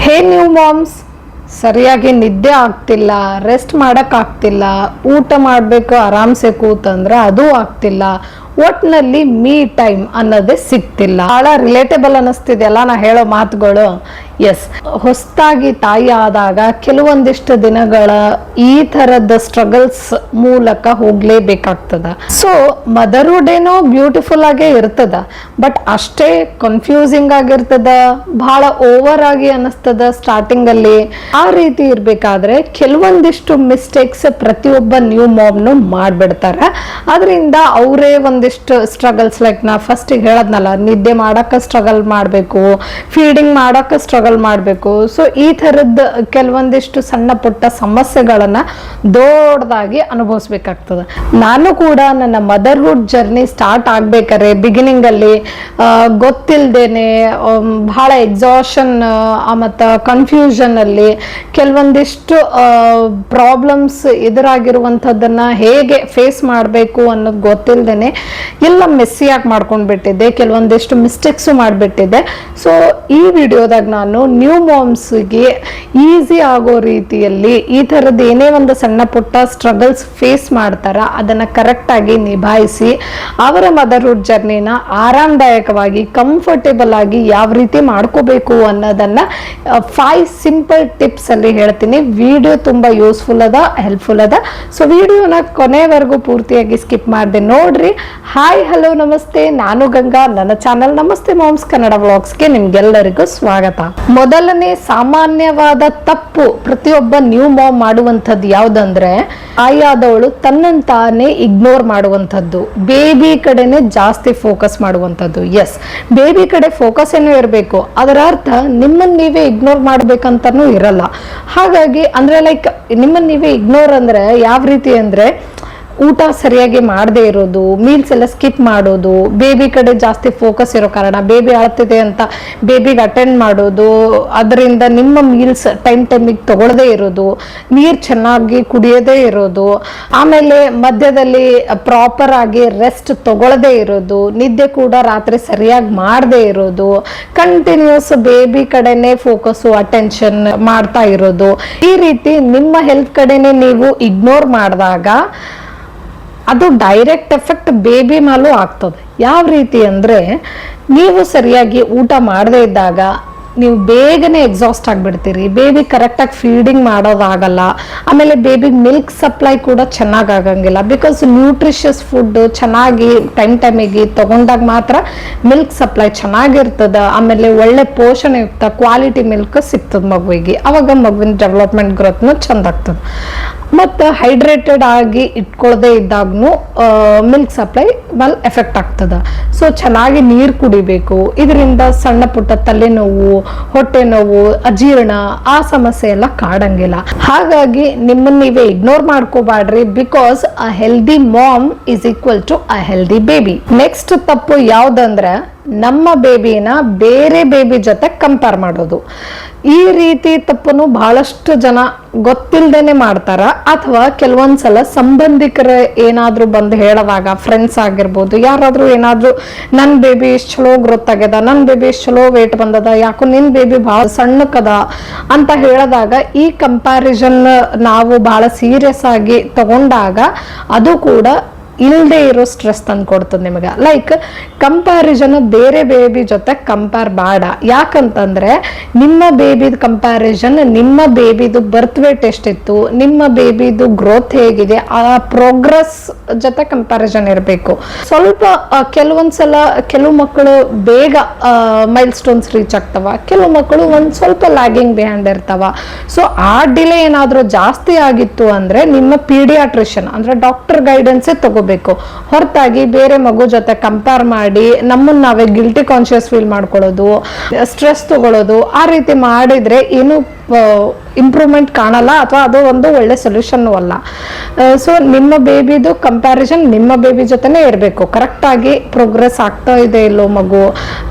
ಹೇ new moms, ಸರಿಯಾಗಿ ನಿದ್ದೆ ಆಗ್ತಿಲ್ಲ, ರೆಸ್ಟ್ ಮಾಡೋಕ್ಕಾಗ್ತಿಲ್ಲ, ಊಟ ಮಾಡಬೇಕು ಆರಾಮ್ಸೆ ಕೂತಂದ್ರೆ ಅದು ಆಗ್ತಿಲ್ಲ, ಒಟ್ಟಿನಲ್ಲಿ ಮೀ ಟೈಮ್ ಅನ್ನೋದೇ ಸಿಗ್ತಿಲ್ಲ. ಭಾಳ ರಿಲೇಟೇಬಲ್ ಅನ್ನಿಸ್ತಿದೆಯಲ್ಲ ನಾ ಹೇಳೋ ಮಾತುಗಳು. ಎಸ್, ಹೊಸದಾಗಿ ತಾಯಿ ಆದಾಗ ಕೆಲವೊಂದಿಷ್ಟು ದಿನಗಳ ಈ ಥರದ ಸ್ಟ್ರಗಲ್ಸ್ ಮೂಲಕ ಹೋಗಲೇಬೇಕಾಗ್ತದ. ಸೊ ಮದರ್ಹುಡ್ ಏನೋ ಬ್ಯೂಟಿಫುಲ್ ಆಗೇ ಇರ್ತದ, ಬಟ್ ಅಷ್ಟೇ ಕನ್ಫ್ಯೂಸಿಂಗ್ ಆಗಿರ್ತದ, ಭಾಳ ಓವರ್ ಆಗಿ ಅನ್ನಿಸ್ತದ ಸ್ಟಾರ್ಟಿಂಗಲ್ಲಿ. ಆ ರೀತಿ ಇರಬೇಕಾದ್ರೆ ಕೆಲವೊಂದಿಷ್ಟು ಮಿಸ್ಟೇಕ್ಸ್ ಪ್ರತಿಯೊಬ್ಬ ನ್ಯೂ ಮಾಮ್ನು ಮಾಡಿಬಿಡ್ತಾರೆ. ಅದರಿಂದ ಅವರೇ ಒಂದಿಷ್ಟು ಸ್ಟ್ರಗಲ್ಸ್, ಲೈಕ್ ನಾ ಫಸ್ಟಿಗೆ ಹೇಳದ್ನಲ್ಲ, ನಿದ್ದೆ ಮಾಡೋಕ್ಕೆ ಸ್ಟ್ರಗಲ್ ಮಾಡಬೇಕು, ಫೀಡಿಂಗ್ ಮಾಡೋಕ್ಕೆ ಸ್ಟ್ರಗಲ್ ಮಾಡಬೇಕು. ಸೊ ಈ ಥರದ್ದು ಕೆಲವೊಂದಿಷ್ಟು ಸಣ್ಣ ಪುಟ್ಟ ಸಮಸ್ಯೆಗಳನ್ನು ದೊಡ್ಡದಾಗಿ ಅನುಭವಿಸ್ಬೇಕಾಗ್ತದೆ. ನಾನು ಕೂಡ ನನ್ನ ಮದರ್ಹುಡ್ ಜರ್ನಿ ಸ್ಟಾರ್ಟ್ ಆಗ್ಬೇಕಾರೆ ಬಿಗಿನಿಂಗಲ್ಲಿ ಗೊತ್ತಿಲ್ಲದೇನೆ ಭಾಳ ಎಕ್ಸಾಷನ್ ಮತ್ತು ಕನ್ಫ್ಯೂಷನಲ್ಲಿ ಕೆಲವೊಂದಿಷ್ಟು ಪ್ರಾಬ್ಲಮ್ಸ್ ಎದುರಾಗಿರುವಂಥದ್ದನ್ನು ಹೇಗೆ ಫೇಸ್ ಮಾಡಬೇಕು ಅನ್ನೋದು ಗೊತ್ತಿಲ್ಲದೇನೆ ಎಲ್ಲ ಮೆಸ್ಸಿಯಾಗಿ ಮಾಡ್ಕೊಂಡ್ಬಿಟ್ಟಿದ್ದೆ, ಕೆಲವೊಂದಿಷ್ಟು ಮಿಸ್ಟೇಕ್ಸು ಮಾಡಿಬಿಟ್ಟಿದ್ದೆ. ಸೊ ಈ ವಿಡಿಯೋದಾಗ ನಾನು ನ್ಯೂ ಮಾಮ್ಸ್ಗೆ ಈಸಿ ಆಗೋ ರೀತಿಯಲ್ಲಿ ಈ ಥರದ್ದು ಏನೇ ಒಂದು ಸಣ್ಣ ಪುಟ್ಟ ಸ್ಟ್ರಗಲ್ಸ್ ಫೇಸ್ ಮಾಡ್ತಾರ ಅದನ್ನು ಕರೆಕ್ಟಾಗಿ ನಿಭಾಯಿಸಿ ಅವರ ಮದರ್ಹುಡ್ ಜರ್ನಿನ ಆರಾಮದಾಯಕವಾಗಿ ಕಂಫರ್ಟೇಬಲ್ ಆಗಿ ಯಾವ ರೀತಿ ಮಾಡ್ಕೋಬೇಕು ಅನ್ನೋದನ್ನು 5 ಸಿಂಪಲ್ ಟಿಪ್ಸ್ ಅಲ್ಲಿ ಹೇಳ್ತೀನಿ. ವಿಡಿಯೋ ತುಂಬ ಯೂಸ್ಫುಲ್ ಅದ, ಹೆಲ್ಪ್ಫುಲ್ ಅದ. ಸೊ ವಿಡಿಯೋನ ಕೊನೆವರೆಗೂ ಪೂರ್ತಿಯಾಗಿ ಸ್ಕಿಪ್ ಮಾಡಿದೆ ನೋಡ್ರಿ. ಹಾಯ್, ಹಲೋ, ನಮಸ್ತೆ, ನಾನು ಗಂಗಾ. ನನ್ನ ಚಾನಲ್ ನಮಸ್ತೆ ಮಾಮ್ಸ್ ಕನ್ನಡ ವ್ಲಾಗ್ಸ್ಗೆ ನಿಮ್ಗೆಲ್ಲರಿಗೂ ಸ್ವಾಗತ. ಮೊದಲನೇ ಸಾಮಾನ್ಯವಾದ ತಪ್ಪು ಪ್ರತಿಯೊಬ್ಬ ನ್ಯೂ ಮಾಮ್ ಮಾಡುವಂಥದ್ದು ಯಾವುದಂದ್ರೆ, ತಾಯಿಯಾದವಳು ತನ್ನನ್ನು ತಾನೇ ಇಗ್ನೋರ್ ಮಾಡುವಂಥದ್ದು, ಬೇಬಿ ಕಡೆನೆ ಜಾಸ್ತಿ ಫೋಕಸ್ ಮಾಡುವಂಥದ್ದು. ಎಸ್, ಬೇಬಿ ಕಡೆ ಫೋಕಸ್ ಏನೂ ಇರಬೇಕು, ಅದರ ಅರ್ಥ ನಿಮ್ಮನ್ನು ನೀವೇ ಇಗ್ನೋರ್ ಮಾಡ್ಬೇಕಂತನೂ ಇರಲ್ಲ. ಹಾಗಾಗಿ ಅಂದ್ರೆ ಲೈಕ್ ನಿಮ್ಮನ್ನು ನೀವೇ ಇಗ್ನೋರ್ ಅಂದ್ರೆ ಯಾವ ರೀತಿ ಅಂದ್ರೆ, ಊಟ ಸರಿಯಾಗಿ ಮಾಡದೇ ಇರೋದು, ಮೀಲ್ಸ್ ಎಲ್ಲ ಸ್ಕಿಪ್ ಮಾಡೋದು, ಬೇಬಿ ಕಡೆ ಜಾಸ್ತಿ ಫೋಕಸ್ ಇರೋ ಕಾರಣ ಬೇಬಿ ಅಳ್ತಿದೆ ಅಂತ ಬೇಬಿಗೆ ಅಟೆಂಡ್ ಮಾಡೋದು, ಅದರಿಂದ ನಿಮ್ಮ ಮೀಲ್ಸ್ ಟೈಮಿಗೆ ತಗೊಳ್ಳದೇ ಇರೋದು, ನೀರು ಚೆನ್ನಾಗಿ ಕುಡಿಯೋದೇ ಇರೋದು, ಆಮೇಲೆ ಮಧ್ಯದಲ್ಲಿ ಪ್ರಾಪರ್ ಆಗಿ ರೆಸ್ಟ್ ತಗೊಳ್ಳದೇ ಇರೋದು, ನಿದ್ದೆ ಕೂಡ ರಾತ್ರಿ ಸರಿಯಾಗಿ ಮಾಡದೇ ಇರೋದು, ಕಂಟಿನ್ಯೂಸ್ ಬೇಬಿ ಕಡೆನೇ ಫೋಕಸ್ಸು ಅಟೆನ್ಷನ್ ಮಾಡ್ತಾ ಇರೋದು, ಈ ರೀತಿ ನಿಮ್ಮ ಹೆಲ್ತ್ ಕಡೆನೇ ನೀವು ಇಗ್ನೋರ್ ಮಾಡಿದಾಗ ಅದು ಡೈರೆಕ್ಟ್ ಎಫೆಕ್ಟ್ ಬೇಬಿ ಮೇಲೂ ಆಗ್ತದೆ. ಯಾವ ರೀತಿ ಅಂದರೆ, ನೀವು ಸರಿಯಾಗಿ ಊಟ ಮಾಡದೇ ಇದ್ದಾಗ ನೀವು ಬೇಗನೆ ಎಕ್ಸಾಸ್ಟ್ ಆಗಿಬಿಡ್ತೀರಿ, ಬೇಬಿ ಕರೆಕ್ಟಾಗಿ ಫೀಡಿಂಗ್ ಮಾಡೋದಾಗಲ್ಲ, ಆಮೇಲೆ ಬೇಬಿಗೆ ಮಿಲ್ಕ್ ಸಪ್ಲೈ ಕೂಡ ಚೆನ್ನಾಗಿ ಆಗಂಗಿಲ್ಲ. ಬಿಕಾಸ್ ನ್ಯೂಟ್ರಿಷಿಯಸ್ ಫುಡ್ ಚೆನ್ನಾಗಿ ಟೈಮಿಗೆ ತಗೊಂಡಾಗ ಮಾತ್ರ ಮಿಲ್ಕ್ ಸಪ್ಲೈ ಚೆನ್ನಾಗಿರ್ತದೆ, ಆಮೇಲೆ ಒಳ್ಳೆ ಪೋಷಣೆಯುಕ್ತ ಕ್ವಾಲಿಟಿ ಮಿಲ್ಕ್ ಸಿಗ್ತದೆ ಮಗುವಿಗೆ. ಅವಾಗ ಮಗುವಿನ ಡೆವಲಪ್ಮೆಂಟ್ ಗ್ರೋತ್ನು ಚೆಂದ ಆಗ್ತದೆ. ಮತ್ತು ಹೈಡ್ರೇಟೆಡ್ ಆಗಿ ಇಟ್ಕೊಳ್ಳದೆ ಇದ್ದಾಗೂ ಮಿಲ್ಕ್ ಸಪ್ಲೈ ಮೇಲೆ ಎಫೆಕ್ಟ್ ಆಗ್ತದೆ. ಸೊ ಚೆನ್ನಾಗಿ ನೀರು ಕುಡಿಬೇಕು, ಇದರಿಂದ ಸಣ್ಣ ಪುಟ್ಟ ತಲೆನೋವು, ಹೊಟ್ಟೆ ನೋವು, ಅಜೀರ್ಣ ಆ ಸಮಸ್ಯೆ ಎಲ್ಲ ಕಾಡಂಗಿಲ್ಲ. ಹಾಗಾಗಿ ನಿಮ್ಮನ್ನು ನೀವೇ ಇಗ್ನೋರ್ ಮಾಡ್ಕೋಬಾಡ್ರಿ. Because a healthy mom is equal to a healthy baby. Next ತಪ್ಪು ಯಾವುದಂದ್ರೆ, ನಮ್ಮ ಬೇಬಿನ ಬೇರೆ ಬೇಬಿ ಜೊತೆ ಕಂಪೇರ್ ಮಾಡೋದು. ಈ ರೀತಿ ತಪ್ಪನ್ನು ಬಹಳಷ್ಟು ಜನ ಗೊತ್ತಿಲ್ಲದೇನೆ ಮಾಡ್ತಾರ, ಅಥವಾ ಕೆಲವೊಂದ್ಸಲ ಸಂಬಂಧಿಕರ ಏನಾದ್ರೂ ಬಂದು ಹೇಳೋವಾಗ, ಫ್ರೆಂಡ್ಸ್ ಆಗಿರ್ಬೋದು, ಯಾರಾದ್ರೂ ಏನಾದ್ರೂ ನನ್ನ ಬೇಬಿ ಇಷ್ಟು ಚಲೋ ಗ್ರೋತ್ ಆಗ್ಯದ, ನನ್ನ ಬೇಬಿ ಇಷ್ಟು ಚಲೋ ವೇಟ್ ಬಂದದ, ಯಾಕೋ ನಿನ್ನ ಬೇಬಿ ಭಾಳ ಸಣ್ಣಕ್ಕದ ಅಂತ ಹೇಳಿದಾಗ ಈ ಕಂಪ್ಯಾರಿಸನ್ ನಾವು ಬಹಳ ಸೀರಿಯಸ್ ಆಗಿ ತಗೊಂಡಾಗ ಅದು ಕೂಡ ಇಲ್ಲದೆ ಇರೋ ಸ್ಟ್ರೆಸ್ ತಂದು ಕೊಡ್ತದೆ ನಿಮಗೆ. ಲೈಕ್ ಕಂಪ್ಯಾರಿಸನ್ ಬೇರೆ ಬೇಬಿ ಜೊತೆ ಕಂಪೇರ್ ಬೇಡ. ಯಾಕಂತಂದ್ರೆ ನಿಮ್ಮ ಬೇಬಿದು ಕಂಪ್ಯಾರಿಸನ್ ನಿಮ್ಮ ಬೇಬಿದು ಬರ್ತ್ ವೇಟ್ ಎಷ್ಟಿತ್ತು, ನಿಮ್ಮ ಬೇಬಿದು ಗ್ರೋತ್ ಹೇಗಿದೆ, ಆ ಪ್ರೋಗ್ರೆಸ್ ಜೊತೆ ಕಂಪ್ಯಾರಿಸನ್ ಇರಬೇಕು. ಸ್ವಲ್ಪ ಕೆಲವೊಂದ್ಸಲ ಕೆಲವು ಮಕ್ಕಳು ಬೇಗ ಮೈಲ್ ಸ್ಟೋನ್ಸ್ ರೀಚ್ ಆಗ್ತವ, ಕೆಲವು ಮಕ್ಕಳು ಒಂದು ಸ್ವಲ್ಪ ಲ್ಯಾಗಿಂಗ್ ಬಿಹೈಂಡ್ ಇರ್ತಾವ. ಸೊ ಆ ಡಿಲೇ ಏನಾದರೂ ಜಾಸ್ತಿ ಆಗಿತ್ತು ಅಂದ್ರೆ ನಿಮ್ಮ ಪೀಡಿಯಾಟ್ರಿಷಿಯನ್ ಅಂದ್ರೆ ಡಾಕ್ಟರ್ ಗೈಡೆನ್ಸೇ ತಗೋ ಬೇಕು. ಹೊರತಾಗಿ ಬೇರೆ ಮಗು ಜೊತೆ ಕಂಪೇರ್ ಮಾಡಿ ನಮ್ಮನ್ನ ನಾವೇ ಗಿಲ್ಟಿ ಕಾನ್ಶಿಯಸ್ ಫೀಲ್ ಮಾಡ್ಕೊಳ್ಳೋದು, ಸ್ಟ್ರೆಸ್ ತಗೊಳ್ಳೋದು, ಆ ರೀತಿ ಮಾಡಿದ್ರೆ ಏನು ಇಂಪ್ರೂವ್ಮೆಂಟ್ ಕಾಣಲ್ಲ ಅಥವಾ ಅದು ಒಂದು ಒಳ್ಳೆ ಸೊಲ್ಯೂಷನ್ ಅಲ್ಲ. ಸೊ ನಿಮ್ಮ ಬೇಬಿದು ಕಂಪ್ಯಾರಿಸನ್ ನಿಮ್ಮ ಬೇಬಿ ಜೊತೆನೇ ಇರಬೇಕು. ಕರೆಕ್ಟಾಗಿ ಪ್ರೋಗ್ರೆಸ್ ಆಗ್ತಾ ಇದೆ ಇಲ್ಲೋ ಮಗು,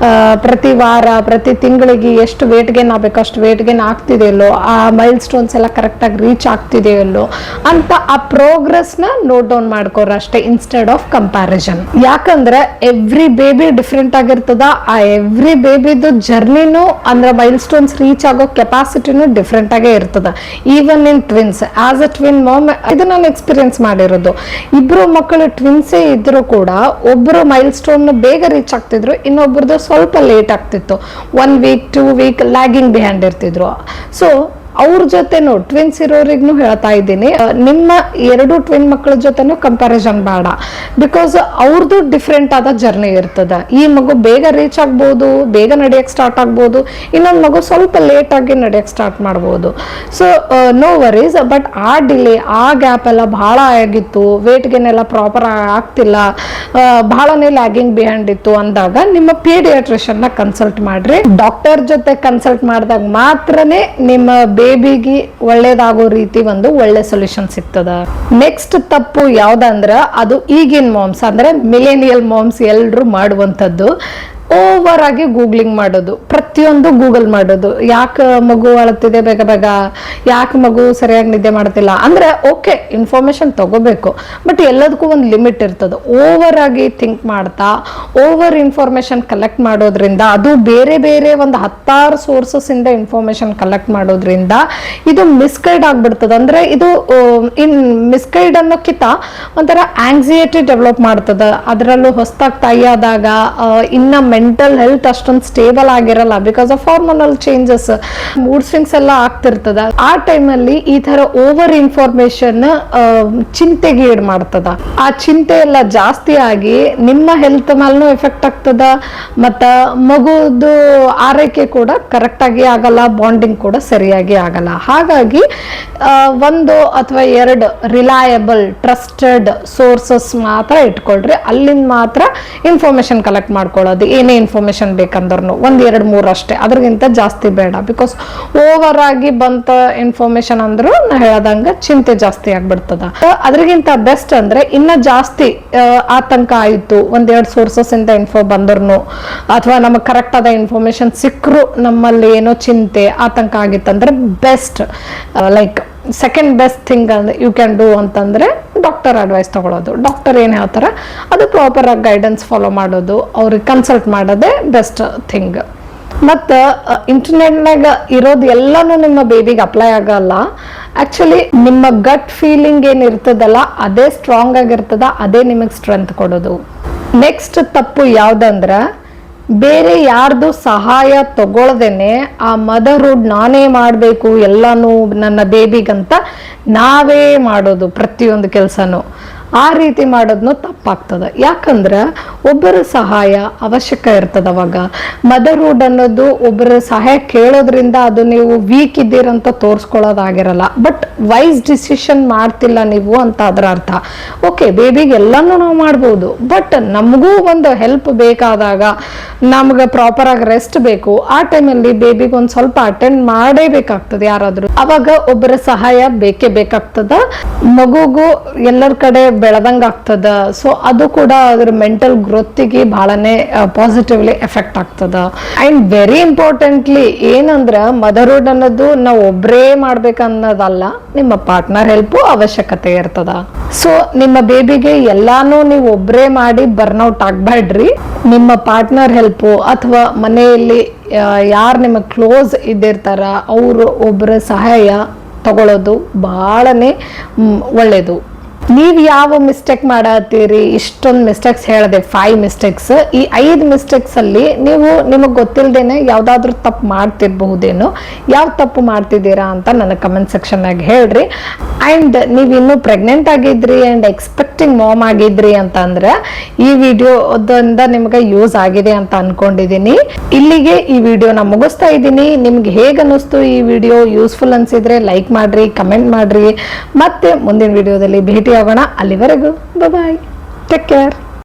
ಪ್ರತಿ ವಾರ ಪ್ರತಿ ತಿಂಗಳಿಗೆ ಎಷ್ಟು ವೇಟ್ ಗೇನ್ ಆಗಬೇಕು ಅಷ್ಟು ವೇಟ್ ಗೇನ್ ಆಗ್ತಿದೆ ಇಲ್ಲೋ, ಆ ಮೈಲ್ ಸ್ಟೋನ್ಸ್ ಎಲ್ಲ ಕರೆಕ್ಟಾಗಿ ರೀಚ್ ಆಗ್ತಿದೆಯೋ ಇಲ್ಲೋ ಅಂತ ಆ ಪ್ರೋಗ್ರೆಸ್ನ ನೋಟ್ ಡೌನ್ ಮಾಡ್ಕೋರ ಅಷ್ಟೇ, ಇನ್ಸ್ಟೆಡ್ ಆಫ್ ಕಂಪ್ಯಾರಿಸನ್. ಯಾಕಂದ್ರೆ ಎವ್ರಿ ಬೇಬಿ ಡಿಫ್ರೆಂಟ್ ಆಗಿರ್ತದ, ಆ ಎವ್ರಿ ಬೇಬಿದು ಜರ್ನಿನೂ ಅಂದ್ರೆ ಮೈಲ್ ಸ್ಟೋನ್ಸ್ ರೀಚ್ ಆಗೋ ಕೆಪಾಸಿಟಿನೂ ಡಿಫ್ರೆಂಟ್ ಆಗೇ ಇರ್ತದ. Even in twins, as a twin mom ಇದು ನಾನು ಎಕ್ಸ್ಪೀರಿಯನ್ಸ್ ಮಾಡಿರೋದು. ಇಬ್ರು ಮಕ್ಕಳು ಟ್ವಿನ್ಸೇ ಇದ್ರು ಕೂಡ ಒಬ್ರು ಮೈಲ್ ಸ್ಟೋನ್ ಬೇಗ ರೀಚ್ ಆಗ್ತಿದ್ರು, ಇನ್ನೊಬ್ರದ್ದು ಸ್ವಲ್ಪ ಲೇಟ್ ಆಗ್ತಿತ್ತು. 1 ವೀಕ್ 2 ವೀಕ್ ಲ್ಯಾಗಿಂಗ್ ಬಿಹೈಂಡ್ ಇರ್ತಿದ್ರು. ಸೊ ಅವ್ರ ಜೊತೆನೂ ಟ್ವಿನ್ಸ್ ಇರೋರಿಗೂ ಹೇಳ್ತಾ ಇದ್ದೀನಿ, ನಿಮ್ಮ 2 ಟ್ವಿನ್ ಮಕ್ಕಳ ಜೊತೆನೂ ಕಂಪ್ಯಾರಿಸನ್ ಬೇಡ. ಬಿಕಾಸ್ ಅವ್ರದ್ದು ಡಿಫ್ರೆಂಟ್ ಆದ ಜರ್ನಿ ಇರ್ತದೆ. ಈ ಮಗು ಬೇಗ ರೀಚ್ ಆಗ್ಬೋದು, ಬೇಗ ನಡೆಯಕ್ಕೆ ಸ್ಟಾರ್ಟ್ ಆಗ್ಬೋದು, ಇನ್ನೊಂದು ಮಗು ಸ್ವಲ್ಪ ಲೇಟ್ ಆಗಿ ನಡೆಯಕ್ಕೆ ಸ್ಟಾರ್ಟ್ ಮಾಡ್ಬೋದು. So no worries. ಬಟ್ ಆ ಡಿಲೇ, ಆ ಗ್ಯಾಪ್ ಎಲ್ಲ ಬಹಳ ಆಗಿತ್ತು, ವೇಟ್ ಗೇನ್ ಎಲ್ಲ ಪ್ರಾಪರ್ ಆಗ್ತಿಲ್ಲ, ಬಹಳನೇ ಲ್ಯಾಗಿಂಗ್ ಬಿಹೈಂಡ್ ಇತ್ತು ಅಂದಾಗ ನಿಮ್ಮ ಪೀಡಿಯಾಟ್ರಿಷಿಯನ್ ನ ಕನ್ಸಲ್ಟ್ ಮಾಡ್ರಿ. ಡಾಕ್ಟರ್ ಜೊತೆ ಕನ್ಸಲ್ಟ್ ಮಾಡಿದಾಗ ಮಾತ್ರನೇ ನಿಮ್ಮ ಬೇಬಿಗೆ ಒಳ್ಳೇದಾಗೋ ರೀತಿ ಒಂದು ಒಳ್ಳೆ ಸೊಲ್ಯೂಷನ್ ಸಿಗ್ತದ. ನೆಕ್ಸ್ಟ್ ತಪ್ಪು ಯಾವ್ದಂದ್ರ ಅದು ಈಗಿನ ಮಾಮ್ಸ್ ಅಂದ್ರೆ ಮಿಲೇನಿಯಲ್ ಮಾಮ್ಸ್ ಎಲ್ರು ಮಾಡುವಂಥದ್ದು, ಓವರ್ ಆಗಿ ಗೂಗ್ಲಿಂಗ್ ಮಾಡೋದು, ಪ್ರತಿಯೊಂದು ಗೂಗಲ್ ಮಾಡೋದು. ಯಾಕೆ ಮಗು ಅಳತಿದೆ ಬೇಗ ಬೇಗ, ಯಾಕೆ ಮಗು ಸರಿಯಾಗಿ ನಿದ್ದೆ ಮಾಡ್ತಿಲ್ಲ ಅಂದ್ರೆ ಓಕೆ ಇನ್ಫಾರ್ಮೇಶನ್ ತಗೋಬೇಕು, ಬಟ್ ಎಲ್ಲದಕ್ಕೂ ಒಂದು ಲಿಮಿಟ್ ಇರ್ತದೆ. ಓವರ್ ಆಗಿ ಥಿಂಕ್ ಮಾಡ್ತಾ ಓವರ್ ಇನ್ಫಾರ್ಮೇಶನ್ ಕಲೆಕ್ಟ್ ಮಾಡೋದ್ರಿಂದ, ಅದು ಬೇರೆ ಬೇರೆ ಒಂದು 10 ಸೋರ್ಸಸ್ ಇಂದ ಇನ್ಫಾರ್ಮೇಶನ್ ಕಲೆಕ್ಟ್ ಮಾಡೋದ್ರಿಂದ ಇದು ಮಿಸ್ಗೈಡ್ ಆಗ್ಬಿಡ್ತದೆ. ಅಂದ್ರೆ ಇದು ಮಿಸ್ಗೈಡ್ ಅನ್ನೋಕ್ಕಿಂತ ಒಂಥರ ಆಂಗ್ಸೈಟಿ ಡೆವಲಪ್ ಮಾಡ್ತದ. ಅದರಲ್ಲೂ ಹೊಸದಾಗಿ ತಾಯಿ ಆದಾಗ ಇನ್ನ ಮೆಂಟಲ್ ಹೆಲ್ತ್ ಅಷ್ಟೊಂದು ಸ್ಟೇಬಲ್ ಆಗಿರಲ್ಲ, because of hormonal changes, mood swings ಎಲ್ಲ ಆಗ್ತಿರ್ತದ. ಆ ಟೈಮಲ್ಲಿ ಈ ತರ ಓವರ್ ಇನ್ಫಾರ್ಮೇಶನ್ ಚಿಂತೆಗೆ ಈಡ್ ಮಾಡ್ತದ. ಆ ಚಿಂತೆ ಎಲ್ಲ ಜಾಸ್ತಿ ಆಗಿ ನಿಮ್ಮ ಹೆಲ್ತ್ ಮೇಲೂ ಎಫೆಕ್ಟ್ ಆಗ್ತದ, ಮತ್ತ ಮಗುದು ಆರೈಕೆ ಕೂಡ ಕರೆಕ್ಟ್ ಆಗಿ ಆಗಲ್ಲ, ಬಾಂಡಿಂಗ್ ಕೂಡ ಸರಿಯಾಗಿ ಆಗಲ್ಲ. ಹಾಗಾಗಿ 1 ಅಥವಾ 2 ರಿಲಯಬಲ್ ಟ್ರಸ್ಟೆಡ್ ಸೋರ್ಸಸ್ ಮಾತ್ರ ಇಟ್ಕೊಳ್ರಿ, ಅಲ್ಲಿಂದ ಮಾತ್ರ ಇನ್ಫಾರ್ಮೇಶನ್ ಕಲೆಕ್ಟ್ ಮಾಡ್ಕೊಳ್ಳೋದು. ಏನೇ ಇನ್ಫಾರ್ಮೇಶನ್ ಬೇಕಂದ್ರೂ 1 2 3 ಅಷ್ಟೇ, ಅದ್ರಗಿಂತ ಜಾಸ್ತಿ ಬೇಡ. ಬಿಕಾಸ್ ಓವರ್ ಆಗಿ ಬಂತ ಇನ್ಫಾರ್ಮೇಶನ್ ಅಂದ್ರೂ ನಾ ಹೇಳದಂಗ ಚಿಂತೆ ಜಾಸ್ತಿ ಆಗ್ಬಿಡ್ತದ. ಅದ್ರಗಿಂತ ಬೆಸ್ಟ್ ಅಂದ್ರೆ ಇನ್ನ ಜಾಸ್ತಿ ಆತಂಕ ಆಯ್ತು, 1 2 ಸೋರ್ಸಸ್ ಇಂದ ಇನ್ಫೋ ಬಂದ್ರು ಅಥವಾ ನಮಗೆ ಕರೆಕ್ಟ್ ಆದ ಇನ್ಫಾರ್ಮೇಶನ್ ಸಿಕ್ಕರು ನಮ್ಮಲ್ಲಿ ಏನೋ ಚಿಂತೆ ಆತಂಕ ಆಗಿತ್ತಂದ್ರೆ best like second best thing you can do ಅಂತಂದ್ರೆ ಡಾಕ್ಟರ್ ಅಡ್ವೈಸ್ ತಗೊಳ್ಳೋದು. ಡಾಕ್ಟರ್ ಏನು ಹೇಳ್ತಾರೆ ಅದು ಪ್ರಾಪರ್ ಆಗಿ ಗೈಡೆನ್ಸ್ ಫಾಲೋ ಮಾಡೋದು, ಅವ್ರಿಗೆ ಕನ್ಸಲ್ಟ್ ಮಾಡೋದೇ ಬೆಸ್ಟ್ ಥಿಂಗ್. ಮತ್ತು ಇಂಟರ್ನೆಟ್ನಾಗ ಇರೋದು ಎಲ್ಲನೂ ನಿಮ್ಮ ಬೇಬಿಗೆ ಅಪ್ಲೈ ಆಗಲ್ಲ. ಆ್ಯಕ್ಚುಲಿ ನಿಮ್ಮ ಗಟ್ ಫೀಲಿಂಗ್ ಏನಿರ್ತದಲ್ಲ ಅದೇ ಸ್ಟ್ರಾಂಗ್ ಆಗಿರ್ತದ, ಅದೇ ನಿಮಗೆ ಸ್ಟ್ರೆಂತ್ ಕೊಡೋದು. ನೆಕ್ಸ್ಟ್ ತಪ್ಪು ಯಾವುದಂದ್ರೆ ಬೇರೆ ಯಾರ್ದು ಸಹಾಯ ತಗೊಳ್ದೇನೆ ಆ ಮದರ್ಹುಡ್ ನಾನೇ ಮಾಡಬೇಕು ಎಲ್ಲಾನು ನನ್ನ ಬೇಬಿಗಂತ ನಾವೇ ಮಾಡೋದು ಪ್ರತಿಯೊಂದು ಕೆಲಸನೂ. ಆ ರೀತಿ ಮಾಡೋದನ್ನು ತಪ್ಪಾಗ್ತದೆ. ಯಾಕಂದ್ರೆ ಒಬ್ಬರ ಸಹಾಯ ಅವಶ್ಯಕ ಇರ್ತದೆ. ಅವಾಗ ಮದರ್ಹುಡ್ ಅನ್ನೋದು ಒಬ್ಬರ ಸಹಾಯ ಕೇಳೋದ್ರಿಂದ ಅದು ನೀವು ವೀಕ್ ಇದ್ದೀರಂತ ತೋರಿಸ್ಕೊಳ್ಳೋದಾಗಿರಲ್ಲ, ಬಟ್ ವೈಸ್ ಡಿಸಿಷನ್ ಮಾಡ್ತಿಲ್ಲ ನೀವು ಅಂತ ಅದರ ಅರ್ಥ. ಓಕೆ ಬೇಬಿಗೆ ಎಲ್ಲನೂ ನಾವು ಮಾಡ್ಬೋದು, ಬಟ್ ನಮಗೂ ಒಂದು ಹೆಲ್ಪ್ ಬೇಕಾದಾಗ, ನಮ್ಗೆ ಪ್ರಾಪರ್ ಆಗಿ ರೆಸ್ಟ್ ಬೇಕು, ಆ ಟೈಮಲ್ಲಿ ಬೇಬಿಗೆ ಒಂದು ಸ್ವಲ್ಪ ಅಟೆಂಡ್ ಮಾಡೇಬೇಕಾಗ್ತದೆ ಯಾರಾದ್ರೂ. ಅವಾಗ ಒಬ್ಬರ ಸಹಾಯ ಬೇಕೇ ಬೇಕಾಗ್ತದ. ಮಗುಗೂ ಎಲ್ಲರ ಕಡೆ ಬೆಳೆದಂಗ ಆಗ್ತದ. ಸೊ ಅದು ಕೂಡ ಅದ್ರ ಮೆಂಟಲ್ ಗ್ರೋತಿಗೆ ಬಹಳನೇ ಪಾಸಿಟಿವ್ಲಿ ಎಫೆಕ್ಟ್ ಆಗ್ತದ. ಅಂಡ್ ವೆರಿ ಇಂಪಾರ್ಟೆಂಟ್ಲಿ ಏನಂದ್ರ ಮದರ್ಹುಡ್ ಅನ್ನೋದು ನಾವು ಒಬ್ಬರೇ ಮಾಡ್ಬೇಕನ್ನೋದಲ್ಲ, ನಿಮ್ಮ ಪಾರ್ಟ್ನರ್ ಹೆಲ್ಪ್ ಅವಶ್ಯಕತೆ ಇರ್ತದ. ಸೊ ನಿಮ್ಮ ಬೇಬಿಗೆ ಎಲ್ಲಾನು ನೀವು ಒಬ್ಬರೇ ಮಾಡಿ ಬರ್ನ್ಔಟ್ ಆಗ್ಬೇಡ್ರಿ. ನಿಮ್ಮ ಪಾರ್ಟ್ನರ್ ಹೆಲ್ಪ್ ಅಥವಾ ಮನೆಯಲ್ಲಿ ಯಾರು ನಿಮಗೆ ಕ್ಲೋಸ್ ಇದ್ದಿರ್ತಾರ ಅವರು ಒಬ್ಬರ ಸಹಾಯ ತಗೊಳ್ಳೋದು ಬಹಳನೇ ಒಳ್ಳೇದು. ನೀವು ಯಾವ ಮಿಸ್ಟೇಕ್ ಮಾಡತ್ತೀರಿ, ಇಷ್ಟೊಂದು ಮಿಸ್ಟೇಕ್ಸ್ ಹೇಳಿದೆ 5 ಮಿಸ್ಟೇಕ್ಸ್. ಈ 5 ಮಿಸ್ಟೇಕ್ಸ್ ಅಲ್ಲಿ ನೀವು ನಿಮಗೆ ಗೊತ್ತಿಲ್ಲದೇನೆ ಯಾವ್ದಾದ್ರು ತಪ್ಪು ಮಾಡ್ತಿರ್ಬಹುದೇನೋ, ಯಾವ ತಪ್ಪು ಮಾಡ್ತಿದ್ದೀರಾ ಅಂತ ನನ್ನ ಕಮೆಂಟ್ ಸೆಕ್ಷನ್ನಾಗ ಹೇಳ್ರಿ. ಆ್ಯಂಡ್ ನೀವು ಇನ್ನೂ ಪ್ರೆಗ್ನೆಂಟ್ ಆಗಿದ್ರಿ ಆ್ಯಂಡ್ ಎಕ್ಸ್ಪೆಕ್ಟಿಂಗ್ ಮಾಮ್ ಆಗಿದ್ರಿ ಅಂತ ಅಂದ್ರೆ ಈ ವಿಡಿಯೋದಿಂದ ನಿಮ್ಗೆ ಯೂಸ್ ಆಗಿದೆ ಅಂತ ಅನ್ಕೊಂಡಿದ್ದೀನಿ. ಇಲ್ಲಿಗೆ ಈ ವಿಡಿಯೋನ ಮುಗಿಸ್ತಾ ಇದ್ದೀನಿ. ನಿಮ್ಗೆ ಹೇಗೆ ಅನ್ನಿಸ್ತು ಈ ವಿಡಿಯೋ? ಯೂಸ್ಫುಲ್ ಅನ್ಸಿದ್ರೆ ಲೈಕ್ ಮಾಡ್ರಿ, ಕಮೆಂಟ್ ಮಾಡ್ರಿ. ಮತ್ತೆ ಮುಂದಿನ ವಿಡಿಯೋದಲ್ಲಿ ಭೇಟಿ ಆಗೋಣ. ಅಲ್ಲಿವರೆಗೂ ಬಾಯ್, ಟೇಕ್ ಕೇರ್.